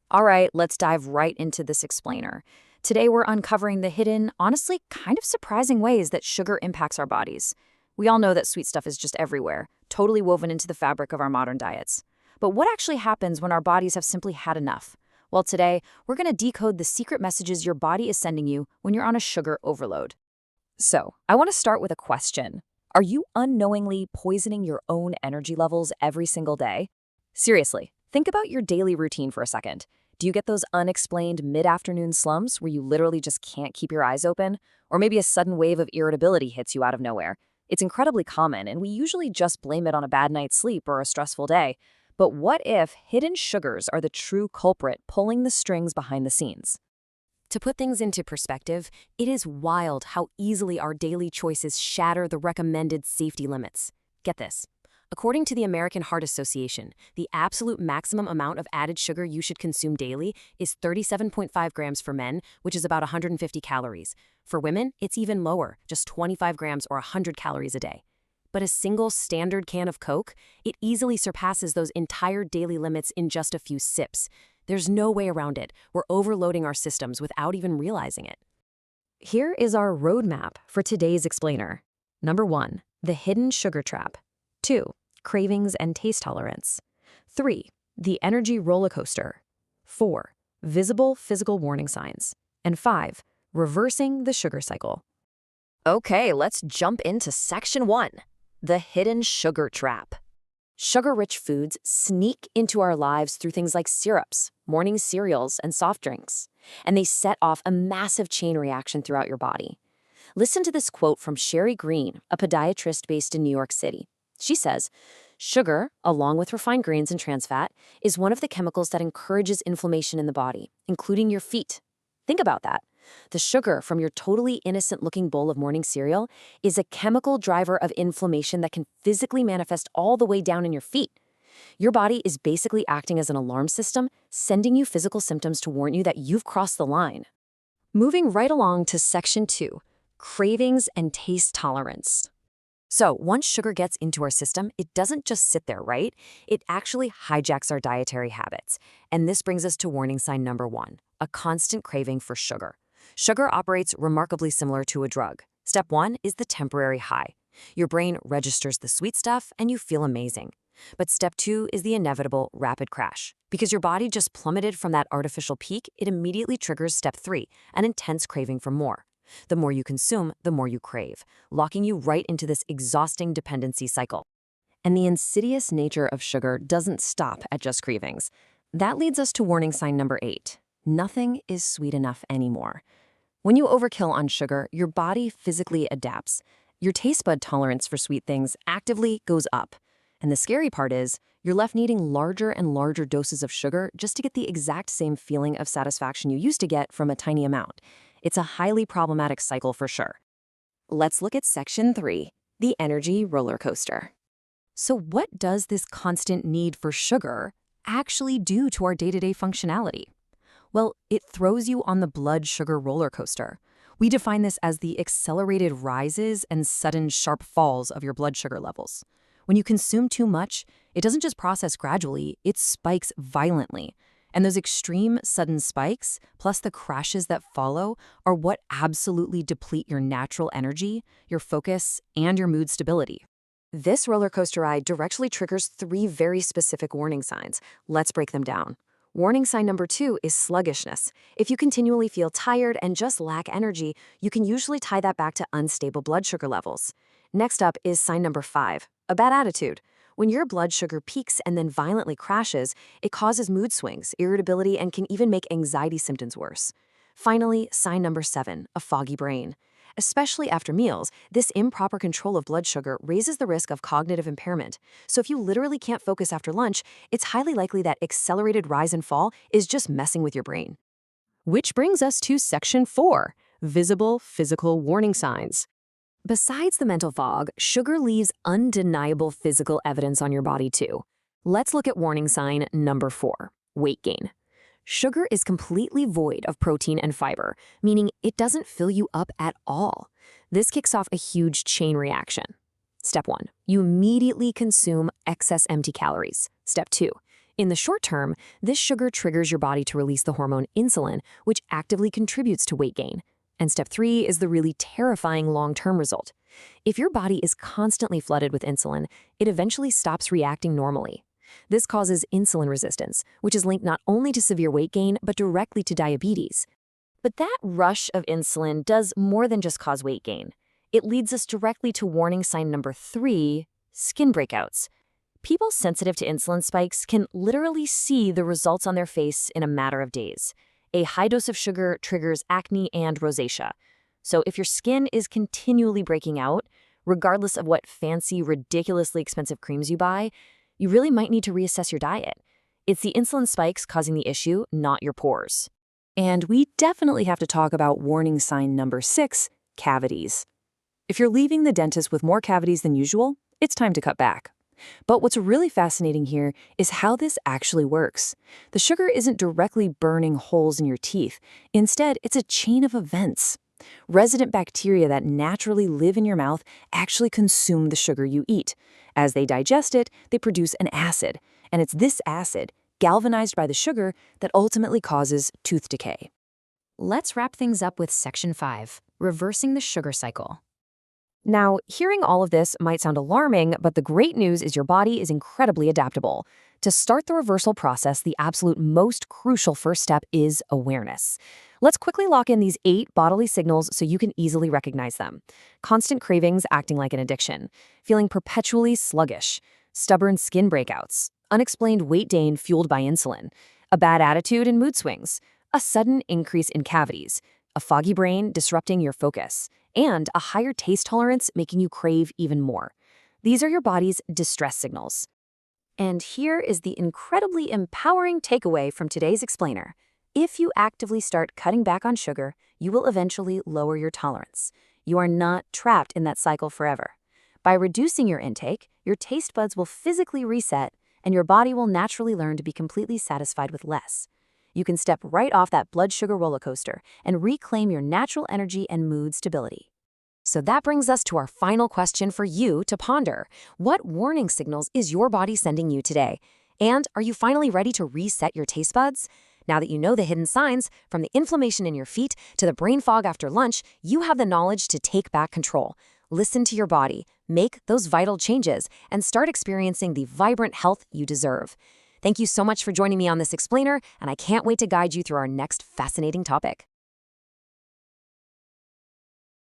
All right, let's dive right into this explainer. Today we're uncovering the hidden, honestly kind of surprising ways that sugar impacts our bodies. We all know that sweet stuff is just everywhere, totally woven into the fabric of our modern diets. But what actually happens when our bodies have simply had enough? Well, today we're going to decode the secret messages your body is sending you when you're on a sugar overload. So, I want to start with a question. Are you unknowingly poisoning your own energy levels every single day? Seriously, think about your daily routine for a second. Do you get those unexplained mid-afternoon slumps where you literally just can't keep your eyes open? Or maybe a sudden wave of irritability hits you out of nowhere? It's incredibly common, and we usually just blame it on a bad night's sleep or a stressful day. But what if hidden sugars are the true culprit pulling the strings behind the scenes? To put things into perspective, it is wild how easily our daily choices shatter the recommended safety limits. Get this. According to the American Heart Association, the absolute maximum amount of added sugar you should consume daily is 37.5 grams for men, which is about 150 calories. For women, it's even lower, just 25 grams or 100 calories a day. But a single standard can of Coke, it easily surpasses those entire daily limits in just a few sips. There's no way around it. We're overloading our systems without even realizing it. Here is our roadmap for today's explainer. Number 1, the hidden sugar trap. 2, cravings and taste tolerance. 3, the energy roller coaster. 4, visible physical warning signs. And 5, reversing the sugar cycle. Okay, let's jump into section 1, the hidden sugar trap. Sugar-rich foods sneak into our lives through things like syrups, morning cereals, and soft drinks, and they set off a massive chain reaction throughout your body. Listen to this quote from Sherry Green, a podiatrist based in New York City. She says, "Sugar, along with refined grains and trans fat, is one of the chemicals that encourages inflammation in the body, including your feet." Think about that. The sugar from your totally innocent-looking bowl of morning cereal is a chemical driver of inflammation that can physically manifest all the way down in your feet. Your body is basically acting as an alarm system, sending you physical symptoms to warn you that you've crossed the line. Moving right along to section 2, cravings and taste tolerance. So once sugar gets into our system, it doesn't just sit there, right? It actually hijacks our dietary habits. And this brings us to warning sign number 1, a constant craving for sugar. Sugar operates remarkably similar to a drug. Step 1 is the temporary high. Your brain registers the sweet stuff and you feel amazing. But step 2 is the inevitable rapid crash. Because your body just plummeted from that artificial peak, it immediately triggers step 3, an intense craving for more. The more you consume, the more you crave, locking you right into this exhausting dependency cycle. And the insidious nature of sugar doesn't stop at just cravings. That leads us to warning sign number 8. Nothing is sweet enough anymore. When you overkill on sugar, your body physically adapts. Your taste bud tolerance for sweet things actively goes up. And the scary part is, you're left needing larger and larger doses of sugar just to get the exact same feeling of satisfaction you used to get from a tiny amount. It's a highly problematic cycle for sure. Let's look at section 3, the energy roller coaster. So what does this constant need for sugar actually do to our day-to-day functionality? Well, it throws you on the blood sugar roller coaster. We define this as the accelerated rises and sudden sharp falls of your blood sugar levels. When you consume too much, it doesn't just process gradually, it spikes violently. And those extreme sudden spikes, plus the crashes that follow, are what absolutely deplete your natural energy, your focus, and your mood stability. This roller coaster ride directly triggers 3 very specific warning signs. Let's break them down. Warning sign number 2 is sluggishness. If you continually feel tired and just lack energy, you can usually tie that back to unstable blood sugar levels. Next up is sign number 5, a bad attitude. When your blood sugar peaks and then violently crashes, it causes mood swings, irritability, and can even make anxiety symptoms worse. Finally, sign number 7, a foggy brain. Especially after meals, this improper control of blood sugar raises the risk of cognitive impairment. So if you literally can't focus after lunch, it's highly likely that accelerated rise and fall is just messing with your brain. Which brings us to section 4, visible physical warning signs. Besides the mental fog, sugar leaves undeniable physical evidence on your body too. Let's look at warning sign number 4, weight gain. Sugar is completely void of protein and fiber, meaning it doesn't fill you up at all. This kicks off a huge chain reaction. Step 1, you immediately consume excess empty calories. Step 2, In the short term, this sugar triggers your body to release the hormone insulin, which actively contributes to weight gain. And step 3 is the really terrifying long-term result. If your body is constantly flooded with insulin, it eventually stops reacting normally. This causes insulin resistance, which is linked not only to severe weight gain, but directly to diabetes. But that rush of insulin does more than just cause weight gain. It leads us directly to warning sign number 3, skin breakouts. People sensitive to insulin spikes can literally see the results on their face in a matter of days. A high dose of sugar triggers acne and rosacea. So if your skin is continually breaking out, regardless of what fancy, ridiculously expensive creams you buy, you really might need to reassess your diet. It's the insulin spikes causing the issue, not your pores. And we definitely have to talk about warning sign number 6, cavities. If you're leaving the dentist with more cavities than usual, it's time to cut back. But what's really fascinating here is how this actually works. The sugar isn't directly burning holes in your teeth. Instead, it's a chain of events. Resident bacteria that naturally live in your mouth actually consume the sugar you eat. As they digest it, they produce an acid. And it's this acid, galvanized by the sugar, that ultimately causes tooth decay. Let's wrap things up with section 5, reversing the sugar cycle. Now, hearing all of this might sound alarming, but the great news is your body is incredibly adaptable. To start the reversal process, the absolute most crucial first step is awareness. Let's quickly lock in these 8 bodily signals so you can easily recognize them. Constant cravings acting like an addiction, feeling perpetually sluggish, stubborn skin breakouts, unexplained weight gain fueled by insulin, a bad attitude and mood swings, a sudden increase in cavities, a foggy brain disrupting your focus, and a higher taste tolerance making you crave even more. These are your body's distress signals. And here is the incredibly empowering takeaway from today's explainer. If you actively start cutting back on sugar, you will eventually lower your tolerance. You are not trapped in that cycle forever. By reducing your intake, your taste buds will physically reset, and your body will naturally learn to be completely satisfied with less. You can step right off that blood sugar roller coaster and reclaim your natural energy and mood stability. So that brings us to our final question for you to ponder. What warning signals is your body sending you today? And are you finally ready to reset your taste buds? Now that you know the hidden signs, from the inflammation in your feet to the brain fog after lunch, you have the knowledge to take back control. Listen to your body, make those vital changes, and start experiencing the vibrant health you deserve. Thank you so much for joining me on this explainer, and I can't wait to guide you through our next fascinating topic.